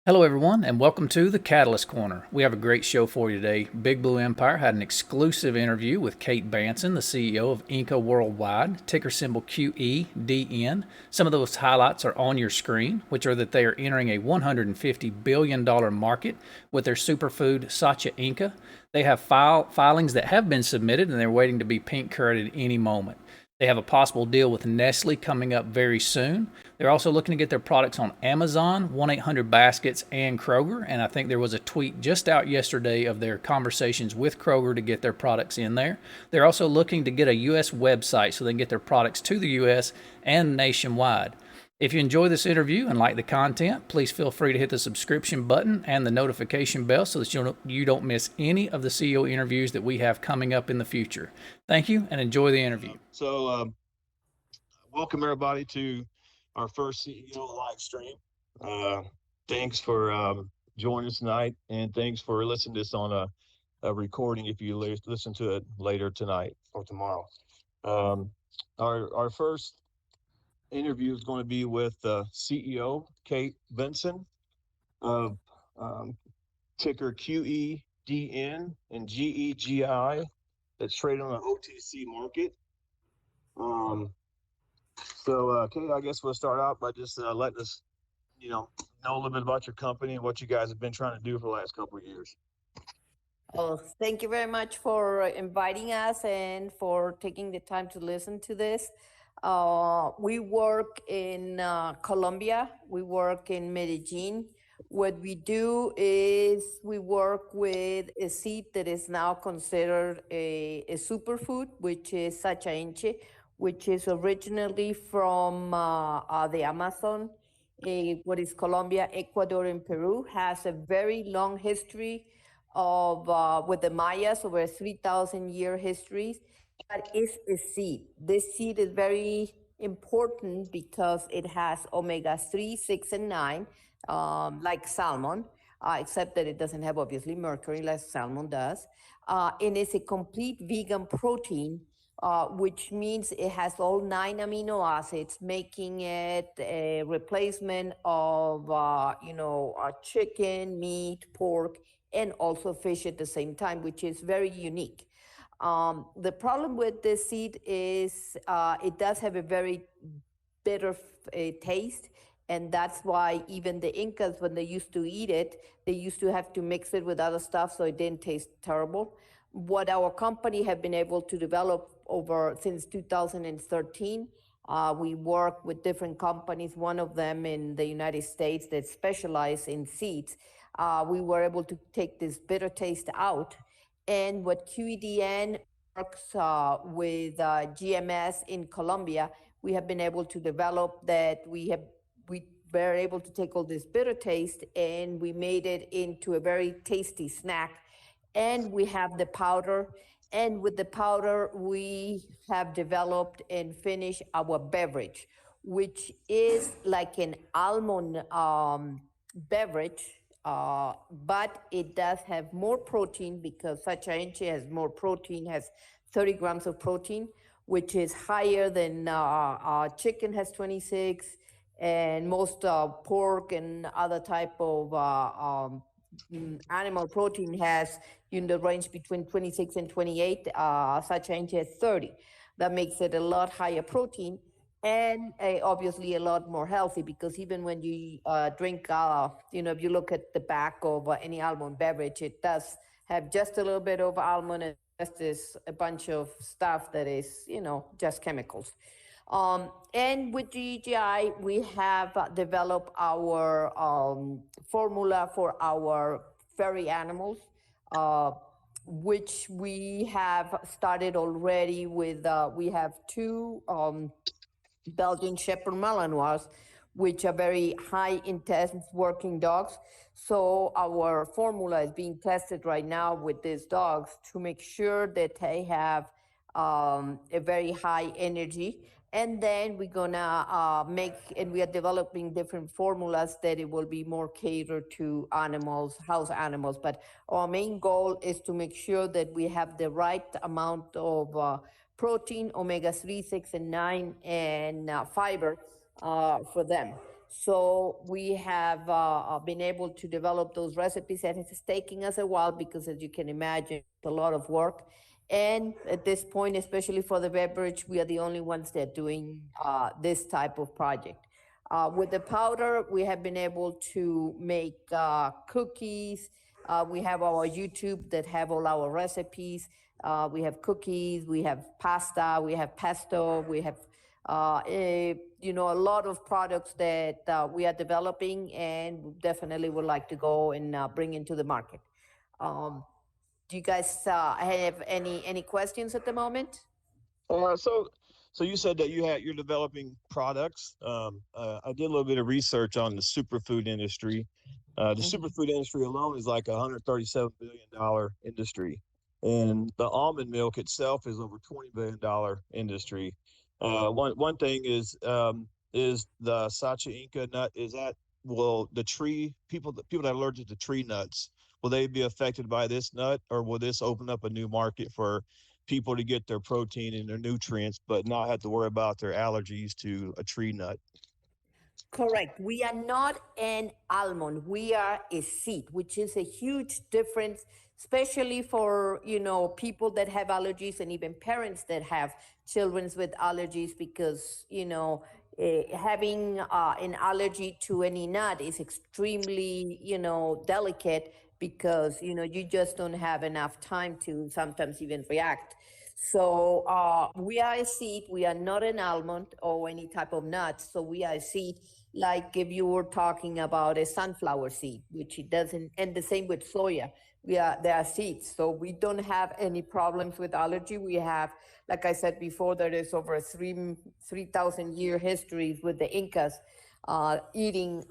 Hello, everyone, and welcome to the Catalyst Corner. We have a great show for you today. Big Blue Empire had an exclusive interview with Kate Bahnsen, the CEO of Inca Worldwide, ticker symbol QEDN. Some of those highlights are on your screen, which are that they are entering a $150 billion market with their superfood Sacha Inca. They have filings that have been submitted, and they're waiting to be pink carded any moment. They have a possible deal with Nestlé coming up very soon. They're also looking to get their products on Amazon, 1-800 Baskets, and Kroger. And I think there was a tweet just out yesterday of their conversations with Kroger to get their products in there. They're also looking to get a U.S. website so they can get their products to the U.S. and nationwide. If you enjoy this interview and like the content, please feel free to hit the subscription button and the notification bell so that you don't miss any of the CEO interviews that we have coming up in the future. Thank you and enjoy the interview. Welcome everybody to our first CEO live stream. Thanks for joining us tonight, and thanks for listening to this on a recording if you listen to it later tonight or tomorrow. Our first interview is going to be with CEO Kate Bahnsen of ticker QEDN and GEGI that's traded on the OTC market. Kate, I guess we'll start out by just letting us, know a little bit about your company and what you guys have been trying to do for the last couple of years. Oh, thank you very much for inviting us and for taking the time to listen to this. We work in Colombia. We work in Medellin. What we do is we work with a seed that is now considered a superfood, which is Sacha Inchi, which is originally from the Amazon, what is Colombia, Ecuador, and Peru. Has a very long history of with the Mayas, over 3,000-year history. But it's a seed. This seed is very important because it has omega-3, 6, and 9, like salmon, except that it doesn't have, obviously, mercury like salmon does. And it's a complete vegan protein, which means it has all 9 amino acids, making it a replacement of, chicken, meat, pork, and also fish at the same time, which is very unique. The problem with this seed is it does have a very bitter taste, and that's why even the Incas, when they used to eat it, they used to have to mix it with other stuff so it didn't taste terrible. What our company have been able to develop since 2013, we work with different companies, one of them in the United States that specialize in seeds. We were able to take this bitter taste out. And what QEDN works with GMS in Colombia, we have been able to develop that we were able to take all this bitter taste and we made it into a very tasty snack. And we have the powder. And with the powder, we have developed and finished our beverage, which is like an almond beverage. But it does have more protein because Sacha Inchi has more protein, has 30 grams of protein, which is higher than chicken has 26, and most pork and other type of animal protein has in the range between 26 and 28. Sacha Inchi has 30. That makes it a lot higher protein and obviously a lot more healthy, because even when you drink, if you look at the back of any almond beverage, it does have just a little bit of almond and just a bunch of stuff that is, just chemicals. And with GGI, we have developed our formula for our furry animals, which we have started already with, we have 2 Belgian Shepherd Malinois, which are very high intense working dogs. So our formula is being tested right now with these dogs to make sure that they have a very high energy. And then we're gonna we are developing different formulas that it will be more catered to animals, house animals. But our main goal is to make sure that we have the right amount of protein, omega-3, 6, and 9, and fiber for them. So we have been able to develop those recipes, and it's taking us a while because, as you can imagine, it's a lot of work. And at this point, especially for the beverage, we are the only ones that are doing this type of project. With the powder, we have been able to make cookies. We have our YouTube that have all our recipes. We have cookies, we have pasta, we have pesto, we have a lot of products that we are developing and definitely would like to go and bring into the market. Do you guys have any questions at the moment? So you said that you're developing products. I did a little bit of research on the superfood industry. The superfood industry alone is like $137 billion industry, and the almond milk itself is over $20 billion industry. One thing is the Sacha Inca nut. Will the people that are allergic to tree nuts, will they be affected by this nut, or will this open up a new market for people to get their protein and their nutrients, but not have to worry about their allergies to a tree nut? Correct. We are not an almond. We are a seed, which is a huge difference, especially for people that have allergies and even parents that have children with allergies, because having an allergy to any nut is extremely delicate, because you just don't have enough time to sometimes even react. So we are a seed. We are not an almond or any type of nut. So we are a seed, like if you were talking about a sunflower seed, which it doesn't, and the same with soya. They are seeds. So we don't have any problems with allergy. We have, like I said before, there is over a 3,000 year history with the Incas eating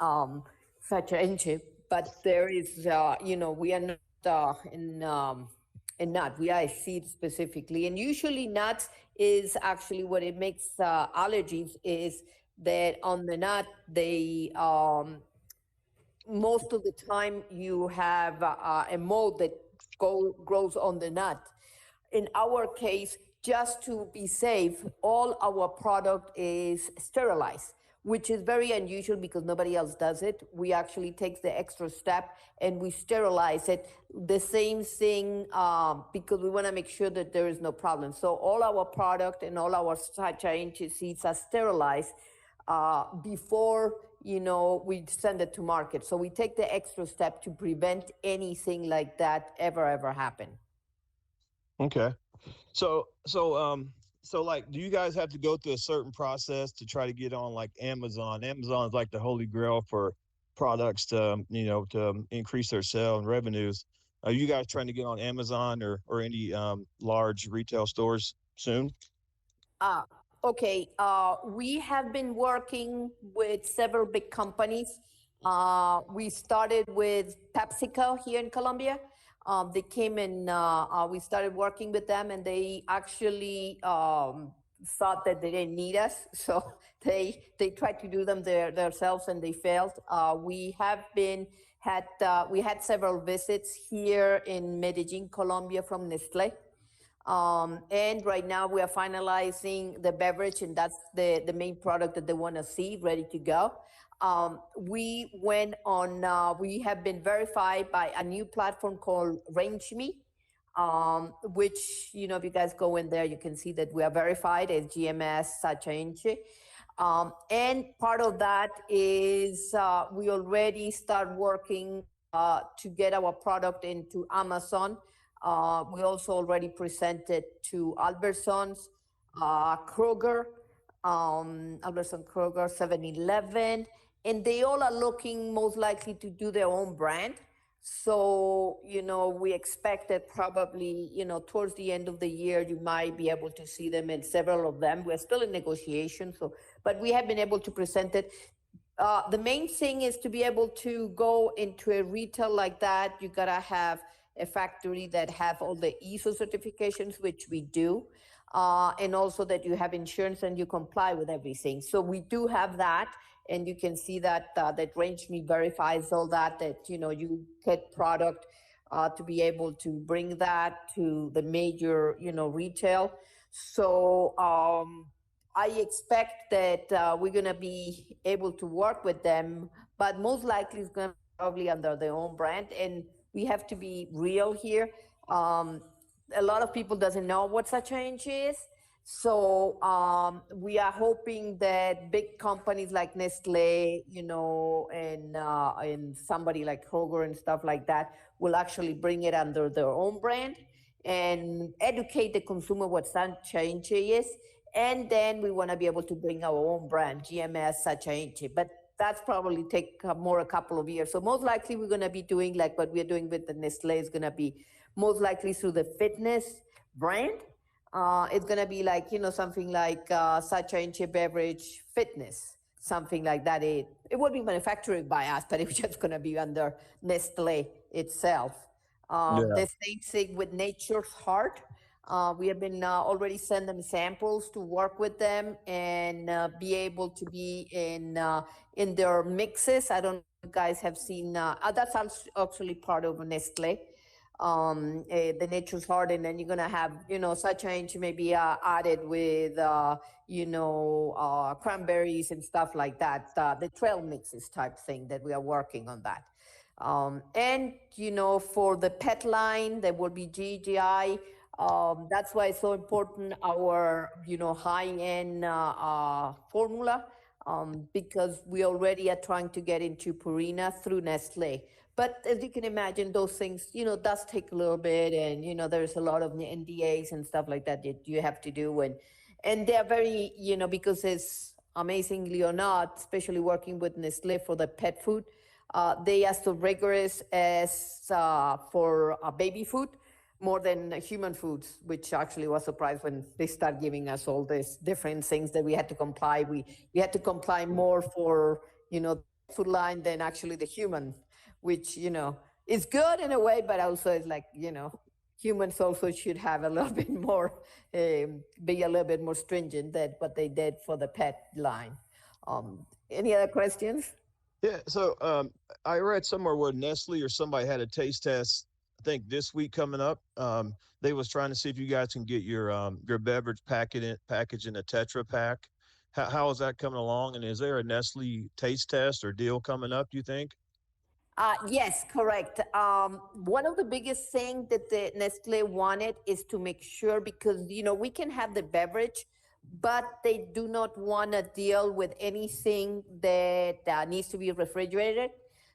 such an Inchi. But there is, we are not in nut. We are a seed specifically. And usually nuts is actually what it makes allergies is that on the nut, they most of the time you have a mold that grows on the nut. In our case, just to be safe, all our product is sterilized, which is very unusual because nobody else does it. We actually take the extra step and we sterilize it. The same thing because we want to make sure that there is no problem. So all our product and all our Sacha seeds are sterilized before we send it to market. So we take the extra step to prevent anything like that ever happen. Okay. So like, do you guys have to go through a certain process to try to get on like Amazon? Amazon is like the holy grail for products to increase their sale and revenues. Are you guys trying to get on Amazon or any large retail stores soon? Okay, we have been working with several big companies. We started with PepsiCo here in Colombia. They came and we started working with them, and they actually thought that they didn't need us, so they tried to do them themselves, and they failed. We had several visits here in Medellin, Colombia, from Nestlé. And right now we are finalizing the beverage, and that's the main product that they want to see ready to go. We have been verified by a new platform called RangeMe, which, if you guys go in there, you can see that we are verified as GMS, Sacha Inchi. And part of that is we already start working to get our product into Amazon. We also already presented to Albertsons, Kroger, 7-Eleven, and they all are looking most likely to do their own brand. So, we expect that probably, towards the end of the year, you might be able to see them in several of them. We're still in negotiation, but we have been able to present it. The main thing is to be able to go into a retail like that. You gotta have a factory that have all the ISO certifications, which we do, and also that you have insurance and you comply with everything. So we do have that, and you can see that that RangeMe verifies all that you get product to be able to bring that to the major retail. So I expect that we're going to be able to work with them, but most likely it's going to be probably under their own brand. And we have to be real here. A lot of people doesn't know what such change is. So we are hoping that big companies like Nestlé, and somebody like Kroger and stuff like that will actually bring it under their own brand and educate the consumer what such change is. And then we want to be able to bring our own brand, GMS Sacha Inchi. But that's probably take more a couple of years. So most likely we're going to be doing like what we're doing with the Nestle is going to be most likely through the fitness brand. It's going to be like, something like Sacha Inchi Beverage Fitness, something like that. It will be manufactured by us, but it's just going to be under Nestle itself. The same thing with Nature's Heart. We have been already send them samples to work with them and be able to be in their mixes. I don't know if you guys have seen, that's actually part of Nestle, the Nature's Heart, and then you're gonna have, such change maybe added with, cranberries and stuff like that, the trail mixes type thing that we are working on that. And, for the pet line, there will be GGI. That's why it's so important, our, high-end formula, because we already are trying to get into Purina through Nestle. But as you can imagine, those things, does take a little bit, and, there's a lot of NDAs and stuff like that that you have to do. And they're very, because it's amazingly or not, especially working with Nestle for the pet food, they are so rigorous as for baby food, more than human foods, which actually was surprised when they start giving us all these different things that we had to comply. We had to comply more for, the food line than actually the human, which, is good in a way, but also is like, humans also should have a little bit more, be a little bit more stringent than what they did for the pet line. Any other questions? Yeah. So I read somewhere where Nestle or somebody had a taste test, I think this week coming up. They was trying to see if you guys can get your beverage package in a Tetra Pak. How is that coming along? And is there a Nestle taste test or deal coming up, do you think? Yes, correct. One of the biggest things that the Nestle wanted is to make sure, because, we can have the beverage, but they do not want to deal with anything that needs to be refrigerated.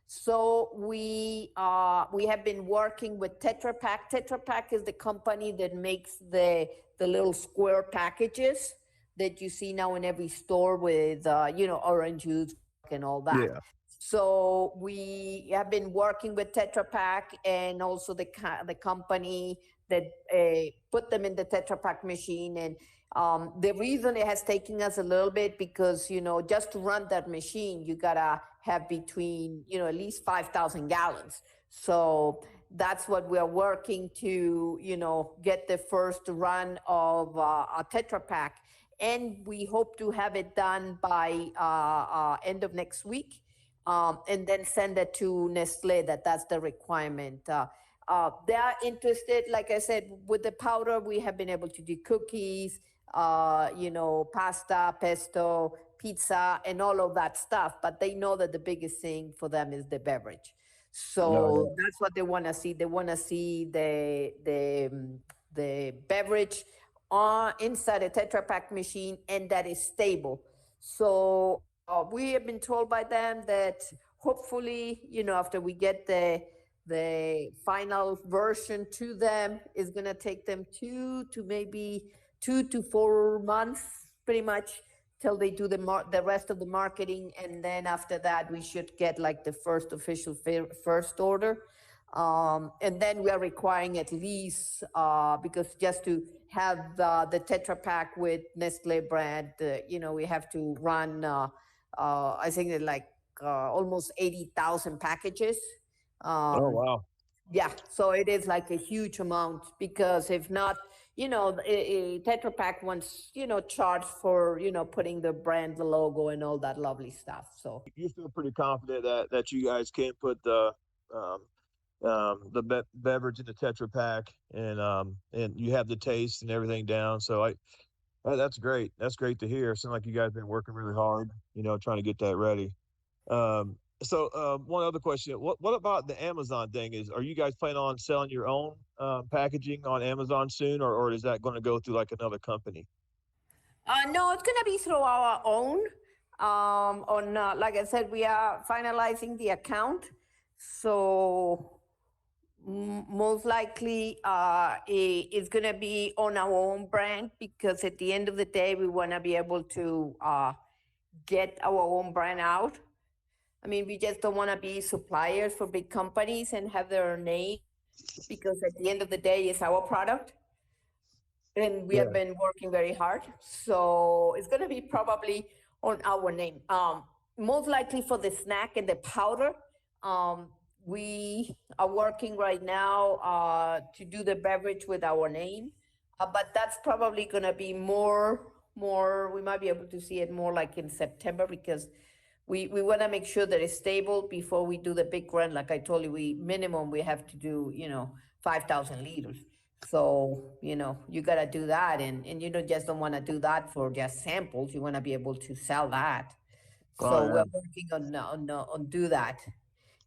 So we have been working with Tetra Pak. Tetra Pak is the company that makes the little square packages that you see now in every store with orange juice and all that. Yeah. So we have been working with Tetra Pak and also the company that put them in the Tetra Pak machine. And the reason it has taken us a little bit, because, just to run that machine, you gotta have between, at least 5,000 gallons. So that's what we are working to, get the first run of a Tetra Pak. And we hope to have it done by end of next week. And then send it to Nestle, that's the requirement. They are interested, like I said, with the powder, we have been able to do cookies, pasta, pesto, pizza, and all of that stuff. But they know that the biggest thing for them is the beverage. So that's what they want to see. They want to see the beverage inside a Tetra Pak machine, and that is stable. So we have been told by them that hopefully, after we get the final version to them, is going to take them 2 to 4 months, pretty much, till they do the rest of the marketing. And then after that, we should get like the first official first order. And then we are requiring at least, because just to have the Tetra Pak with Nestle brand, we have to run, I think it's like almost 80,000 packages. Oh, wow. Yeah, so it is like a huge amount, because if not, Tetra Pak wants, charge for, putting the brand, the logo, and all that lovely stuff. So You feel pretty confident that you guys can put the beverage in the Tetra Pak, and you have the taste and everything down. So That's great. That's great to hear. Sounds like you guys been working really hard, trying to get that ready. One other question: what about the Amazon thing? Are you guys planning on selling your own packaging on Amazon soon, or is that going to go through like another company? No, it's gonna be through our own. On Like I said, we are finalizing the account, so most likely it's gonna be on our own brand because at the end of the day, we want to be able to get our own brand out. I mean, we just don't want to be suppliers for big companies and have their name because at the end of the day, it's our product and we have Yeah. been working very hard. So it's going to be probably on our name. Most likely for the snack and the powder. Um, we are working right now to do the beverage with our name, but that's probably going to be more. We might be able to see it more like in September because we want to make sure that it's stable before we do the big run. Like I told you, we have to do 5,000 liters. So, you got to do that. And you don't want to do that for just samples. You want to be able to sell that. Oh So yeah. we're working on do that.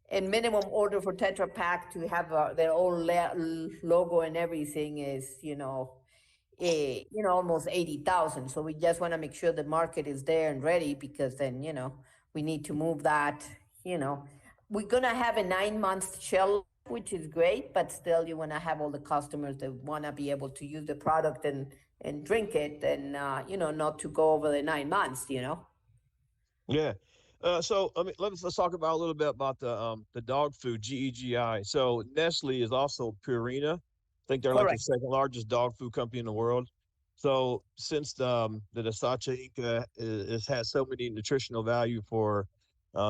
And minimum order for Tetra Pak to have their own logo and everything is, almost 80,000. So we just want to make sure the market is there and ready because then, we need to move that, you know. We're going to have a 9 month shelf, which is great, but still you want to have all the customers that want to be able to use the product and drink it and, not to go over the 9 months. Yeah. So I mean, let's talk about a little bit about the dog food GEGI. So Nestle is also Purina. I think they're like the Correct. second largest dog food company in the world. So since the Sacha Inca has had so many nutritional value for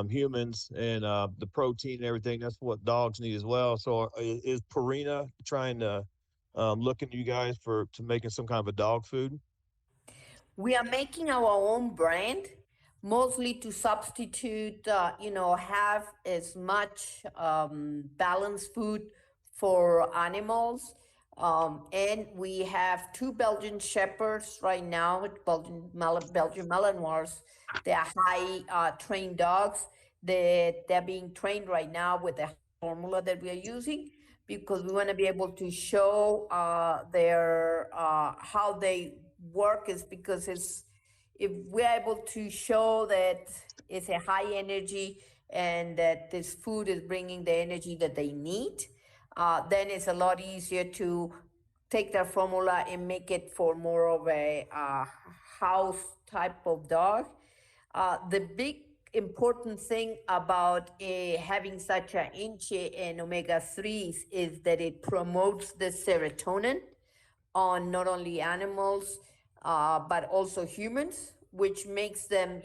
humans and the protein and everything, that's what dogs need as well. So is Purina trying to look into you guys to making some kind of a dog food? We are making our own brand, mostly to substitute, have as much balanced food for animals. And we have two Belgian Shepherds right now with Belgian Malinois. They are high trained dogs. They're being trained right now with the formula that we are using because we want to be able to show their how they work is because it's if we're able to show that it's a high energy and that this food is bringing the energy that they need, then it's a lot easier to take their formula and make it for more of a house type of dog. The big important thing about having such an Inchi and omega 3s is that it promotes the serotonin on not only animals but also humans, which makes them,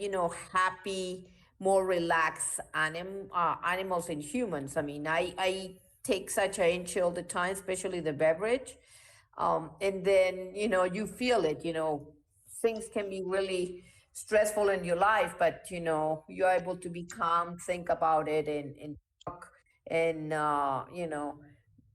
happy, more relaxed animals and humans. I mean, I take such a inch all the time, especially the beverage, and then you feel it. Things can be really stressful in your life, but you're able to be calm, think about it, and talk, and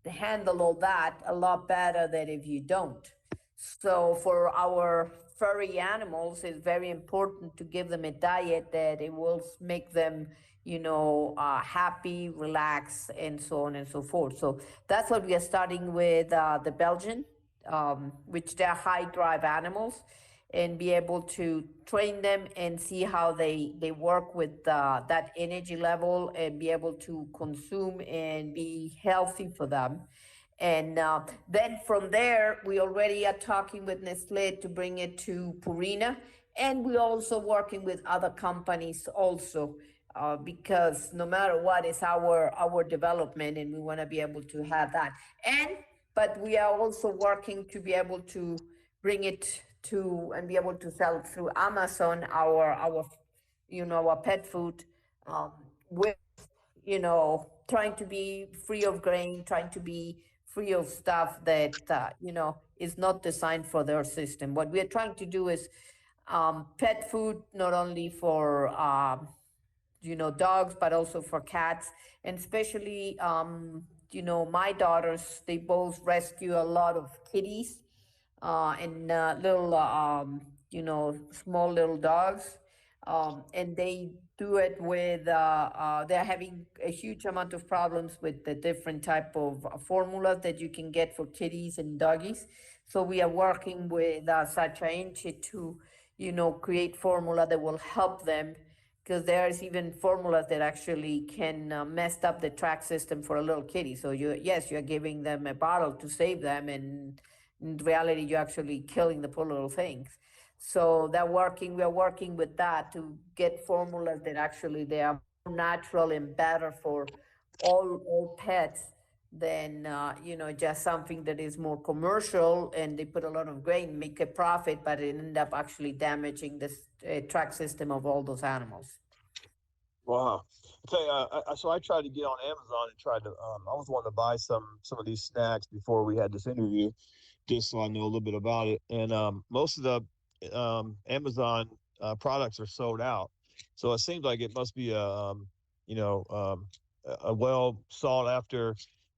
handle all that a lot better than if you don't. So for our furry animals, it's very important to give them a diet that it will make them, happy, relaxed, and so on and so forth. So that's what we are starting with the Belgian, which they're high drive animals, and be able to train them and see how they work with that energy level and be able to consume and be healthy for them. And then from there, we already are talking with Nestlé to bring it to Purina. And we're also working with other companies also, because no matter what is our development, and we want to be able to have that. But we are also working to be able to bring it to and be able to sell through Amazon our pet food, with trying to be free of grain, trying to be free of stuff that is not designed for their system. What we are trying to do is pet food not only for dogs but also for cats, and especially my daughters, they both rescue a lot of kitties, and little, small little dogs. And they do it with, they're having a huge amount of problems with the different type of formulas that you can get for kitties and doggies. So we are working with Sacha Inchi to, create formula that will help them, because there's even formulas that actually can mess up the track system for a little kitty. So you're giving them a bottle to save them, and in reality, you're actually killing the poor little things. So we are working with that to get formulas that actually they are more natural and better for all pets than just something that is more commercial, and they put a lot of grain, make a profit, but it end up actually damaging the track system of all those animals. Wow. I tell you, so I tried to get on Amazon and tried to. I was wanting to buy some of these snacks before we had this interview, just so I know a little bit about it. And most of the Amazon products are sold out, so it seems like it must be you know, um, a well sought after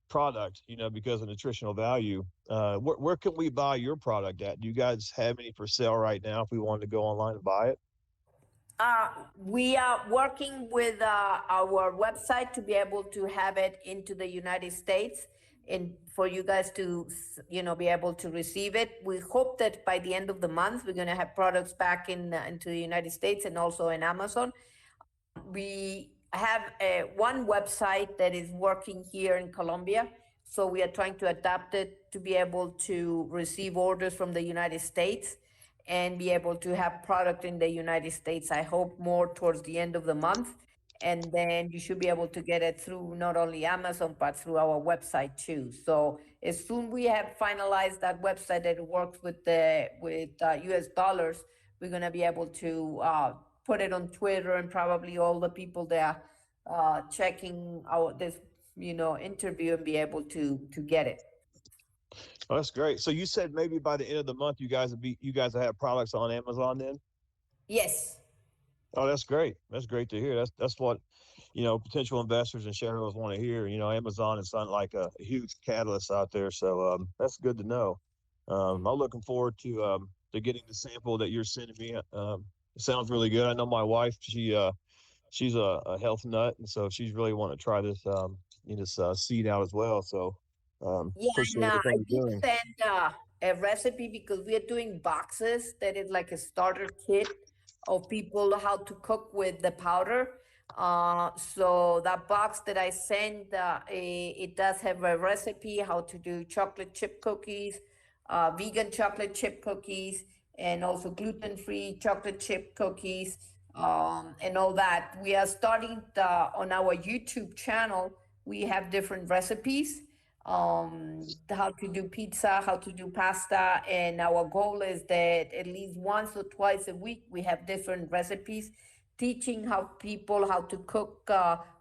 product, because of nutritional value. Where can we buy your product at? Do you guys have any for sale right now if we wanted to go online and buy it? We are working with our website to be able to have it into the United States, and for you guys to, be able to receive it. We hope that by the end of the month, we're going to have products back into the United States and also in Amazon. We have one website that is working here in Colombia. So we are trying to adapt it to be able to receive orders from the United States and be able to have product in the United States. I hope more towards the end of the month. And then you should be able to get it through not only Amazon, but through our website too. So as soon we have finalized that website that works with US dollars, we're going to be able to put it on Twitter, and probably all the people there checking out this, interview, and be able to get it. Oh, that's great. So you said maybe by the end of the month, you guys will have products on Amazon then? Yes. Oh, that's great. That's great to hear. That's what, potential investors and shareholders want to hear. Amazon is not like a huge catalyst out there, so that's good to know. I'm looking forward to getting the sample that you're sending me. It sounds really good. I know my wife. She's a health nut, and so she's really want to try this seed out as well. So Yeah, appreciate and I everything did you're doing. send a recipe, because we are doing boxes that is like a starter kit of people how to cook with the powder. So that box that I sent, it does have a recipe how to do chocolate chip cookies, vegan chocolate chip cookies, and also gluten-free chocolate chip cookies, and all that. We are starting on our YouTube channel. We have different recipes, how to do pizza, how to do pasta, and our goal is that at least once or twice a week we have different recipes teaching how people how to cook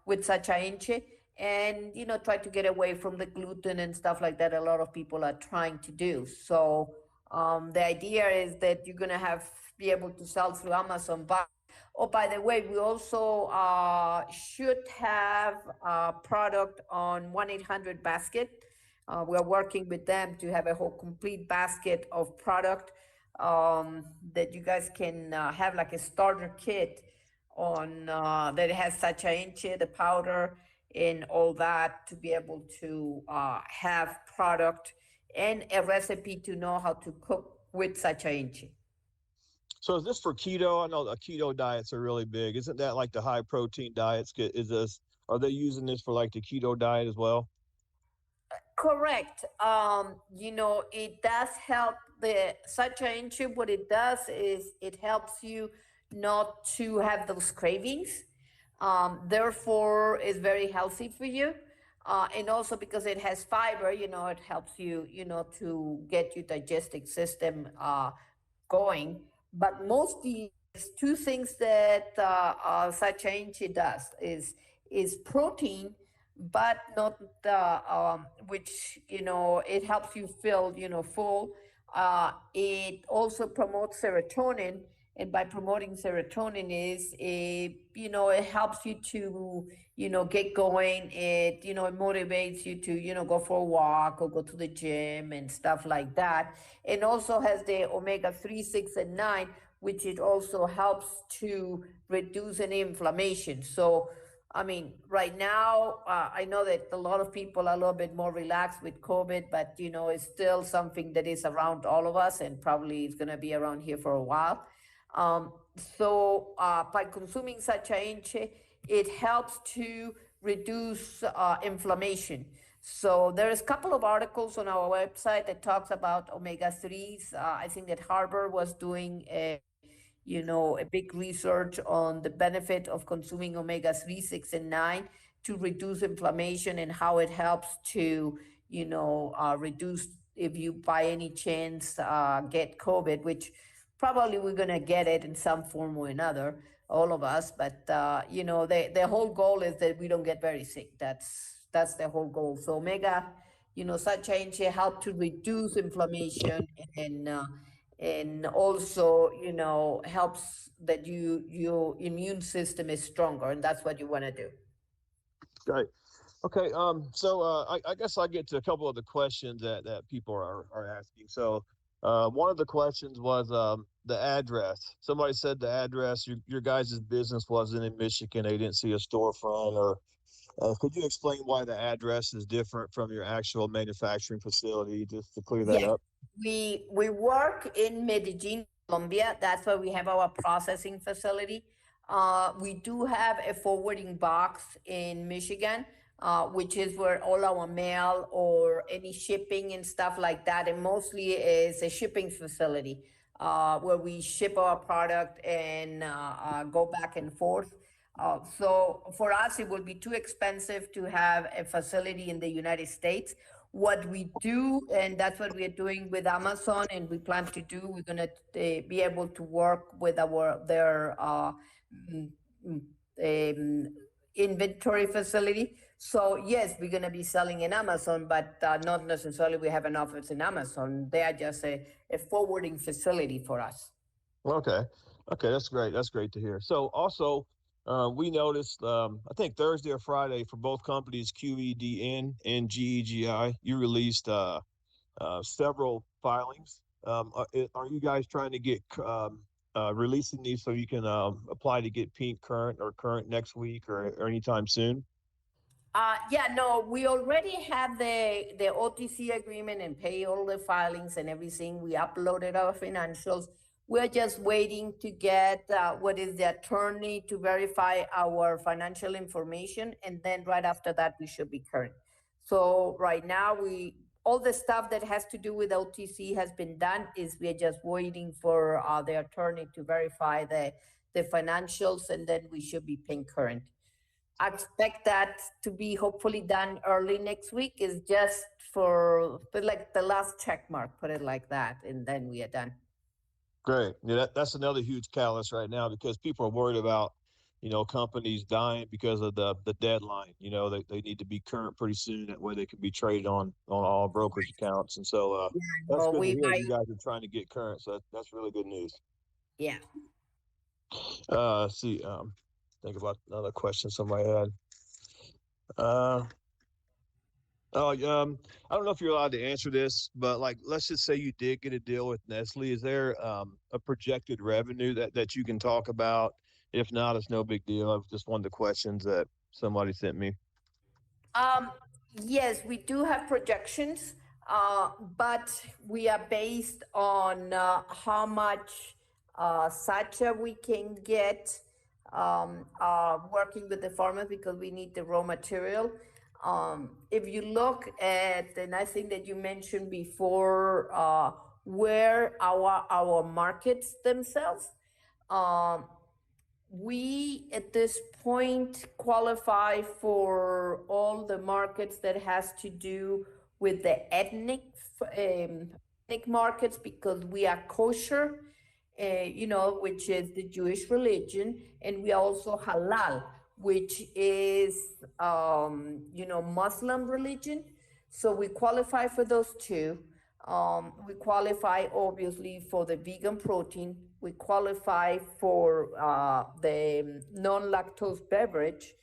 with Sacha Inche, and try to get away from the gluten and stuff like that a lot of people are trying to do. So the idea is that you're gonna have be able to sell through Amazon. But oh, by the way, we also should have a product on 1-800 Basket. We're working with them to have a whole complete basket of product, that you guys can have like a starter kit on that has Sacha Inche, the powder, and all that, to be able to have product and a recipe to know how to cook with Sacha Inche. So is this for keto? I know the keto diets are really big. Isn't that like the high protein diets? Are they using this for like the keto diet as well? Correct. It does help the such an intube. What it does is it helps you not to have those cravings. Therefore, it's very healthy for you. And also because it has fiber, it helps you, to get your digestive system going. But mostly, it's two things that such energy does is protein, but not which it helps you feel full. It also promotes serotonin, And by promoting serotonin is, it helps you to, get going. It motivates you to, go for a walk or go to the gym and stuff like that. And also has the omega 3, 6, and 9, which it also helps to reduce any inflammation. So, I mean, right now, I know that a lot of people are a little bit more relaxed with COVID, but it's still something that is around all of us, and probably it's going to be around here for a while. Um, so, by consuming Sacha Inchi, it helps to reduce inflammation. So there's a couple of articles on our website that talks about omega 3s. I think that Harvard was doing a big research on the benefit of consuming omega 3, 6, and 9 to reduce inflammation, and how it helps to, reduce if you by any chance get COVID, which probably we're going to get it in some form or another, all of us. But, the whole goal is that we don't get very sick. That's the whole goal. So omega, such change help to reduce inflammation, and also helps that your immune system is stronger, and that's what you want to do. Great. Okay. I guess I get to a couple of the questions that people are asking. So, one of the questions was the address. Somebody said the address, your guys' business wasn't in Michigan. They didn't see a storefront, or could you explain why the address is different from your actual manufacturing facility, just to clear that Yeah, up? we work in Medellin, Colombia. That's where we have our processing facility. We do have a forwarding box in Michigan, which is where all our mail or any shipping and stuff like that, and mostly is a shipping facility where we ship our product and go back and forth. So for us, it would be too expensive to have a facility in the United States. What we do, and that's what we are doing with Amazon, and we plan to do, we're going to be able to work with their mm, mm, inventory facility. So yes, we're going to be selling in Amazon, but not necessarily we have an office in Amazon. They are just a forwarding facility for us. Okay. Okay, that's great. That's great to hear. So also, we noticed, I think Thursday or Friday for both companies, QEDN and GEGI, you released several filings. Are you guys trying to get releasing these so you can apply to get pink current or current next week or anytime soon? Yeah, no, we already have the OTC agreement and pay all the filings and everything. We uploaded our financials. We're just waiting to get what is the attorney to verify our financial information, and then right after that, we should be current. So right now, all the stuff that has to do with OTC has been done. Is we are just waiting for the attorney to verify the financials, and then we should be paying current. I expect that to be hopefully done early next week. Is just for like the last check mark, put it like that, and then we are done. Great. Yeah, that's another huge catalyst right now because people are worried about, companies dying because of the deadline. They need to be current pretty soon. That way they can be traded on all brokerage accounts. And so that's Well, good to we hear might, you guys are trying to get current. So that's really good news. yeah. See, think about another question somebody had. Uh, I don't know if you're allowed to answer this, but like, let's just say you did get a deal with Nestle. Is there a projected revenue that you can talk about? If not, it's no big deal. It's just one of the questions that somebody sent me. Um, yes, we do have projections, but we are based on how much Sacha we can get working with the farmers, because we need the raw material. If you look at, and I think that you mentioned before, where our markets themselves, um, we at this point qualify for all the markets that has to do with the ethnic markets, because we are kosher, which is the Jewish religion, and we are also halal, which is Muslim religion. So we qualify for those two. We qualify obviously for the vegan protein, we qualify for the non-lactose beverage.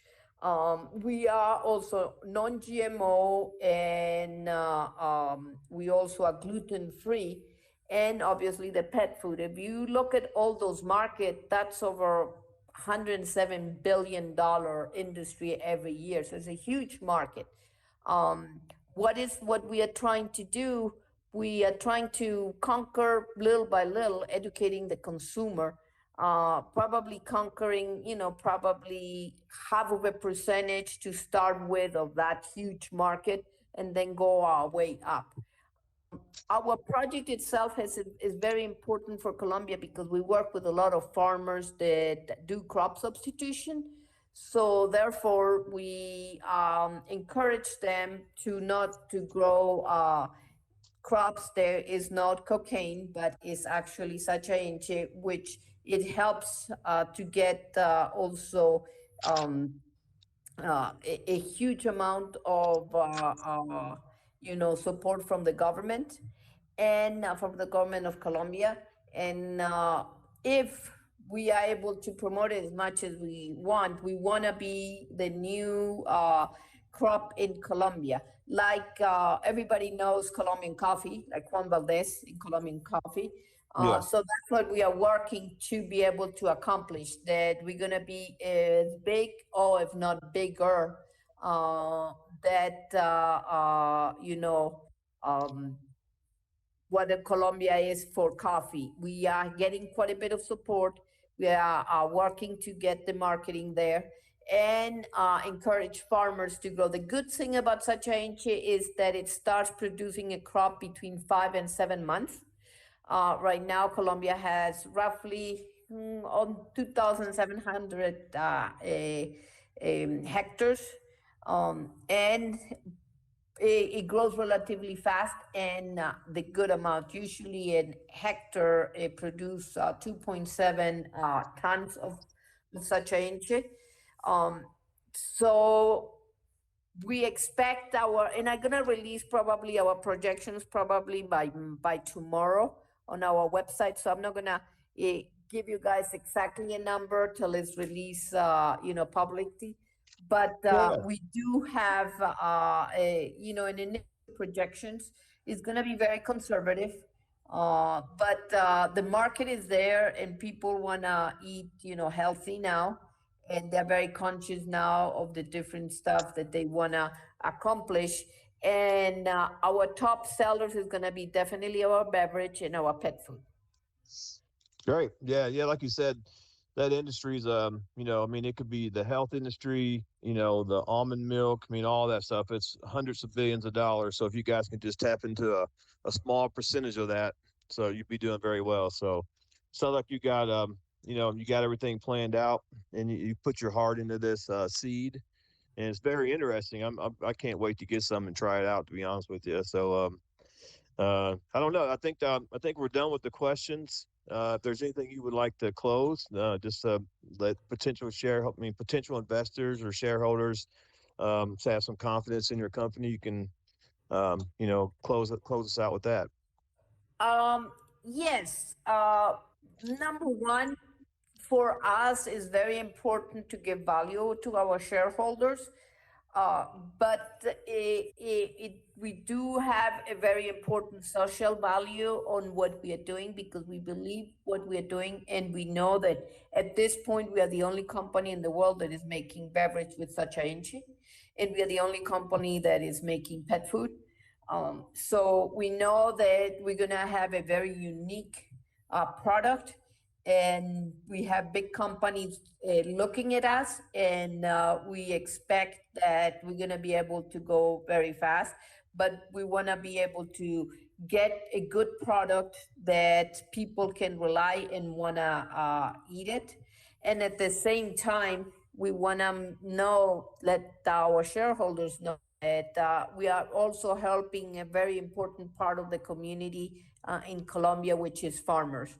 We are also non-GMO, and we also are gluten-free, and obviously the pet food. If you look at all those markets, that's over $107 billion industry every year. So it's a huge market. Um, what we are trying to do? We are trying to conquer little by little, educating the consumer, probably conquering, probably half of a percentage to start with of that huge market, and then go our way up. Our project itself is very important for Colombia because we work with a lot of farmers that do crop substitution. So therefore, we encourage them to not to grow crops. There is not cocaine, but is actually Sacha, which it helps to get also a huge amount of support from the government, and from the government of Colombia. And if we are able to promote it as much as we want to be the new crop in Colombia. Like everybody knows Colombian coffee, like Juan Valdez in Colombian coffee. Yeah. So that's what we are working to be able to accomplish, that we're going to be as big, or if not bigger, that, um, what the Colombia is for coffee. We are getting quite a bit of support. We are working to get the marketing there, and encourage farmers to grow. The good thing about Sacha is that it starts producing a crop between 5 and 7 months. Right now, Colombia has roughly on 2,700 hectares, and it grows relatively fast, and the good amount. Usually, a hectare it produces 2.7 tons of such a so we expect and I'm gonna release probably our projections probably by tomorrow on our website. So I'm not gonna give you guys exactly a number till it's released, publicly. But Yeah. we do have, an initial projections is gonna be very conservative. But the market is there, and people wanna eat, healthy now, and they're very conscious now of the different stuff that they want to accomplish. And our top sellers is going to be definitely our beverage and our pet food. Great. Yeah. Yeah. Like you said, that industry's, I mean, it could be the health industry, the almond milk, I mean, all that stuff. It's hundreds of billions of dollars. So if you guys can just tap into a small percentage of that, so you'd be doing very well. So sounds like you got, you got everything planned out, and you put your heart into this seed, and it's very interesting. I can't wait to get some and try it out, to be honest with you. So I don't know. I think we're done with the questions. If there's anything you would like to close, just let potential investors or shareholders have some confidence in your company. You can, close us out with that. Yes. Number one, for us, is very important to give value to our shareholders. Uh, but we do have a very important social value on what we are doing, because we believe what we are doing, and we know that at this point we are the only company in the world that is making beverage with such a Inchi, and we are the only company that is making pet food. So we know that we're gonna have a very unique product, and we have big companies looking at us, and we expect that we're going to be able to go very fast, but we want to be able to get a good product that people can rely and want to eat it. And at the same time, we want to let our shareholders know that we are also helping a very important part of the community in Colombia, which is farmers.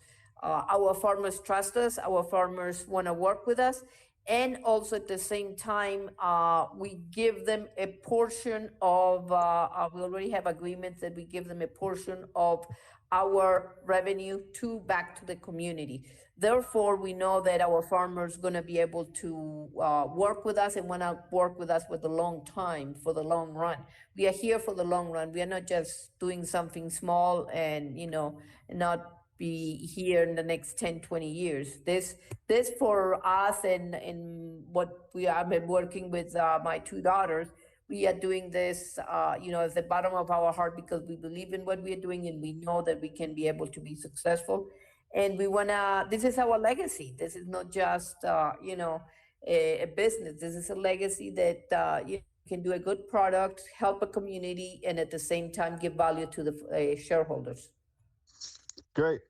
Our farmers trust us, our farmers want to work with us, And also at the same time, we give them a portion of, we already have agreements that we give them a portion of our revenue back to the community. Therefore, we know that our farmers going to be able to work with us and want to work with us for the long time, for the long run. We are here for the long run. We are not just doing something small and, not be here in the next 10, 20 years. This for us and what we have been working with my two daughters, we are doing this, at the bottom of our heart because we believe in what we are doing and we know that we can be able to be successful. And we wanna, this is our legacy. This is not just, a business. This is a legacy that, you can do a good product, help a community, and at the same time give value to the shareholders. Great.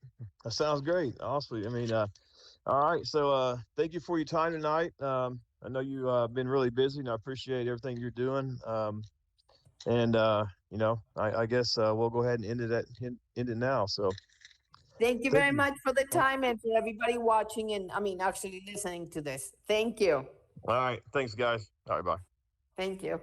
That sounds great. Awesome. I mean, all right. So thank you for your time tonight. I know you've been really busy, and I appreciate everything you're doing. And I guess we'll go ahead and end it now. So Thank you thank very you. much for the time and for everybody watching and actually listening to this. Thank you. All right. Thanks, guys. All right. Bye. Thank you.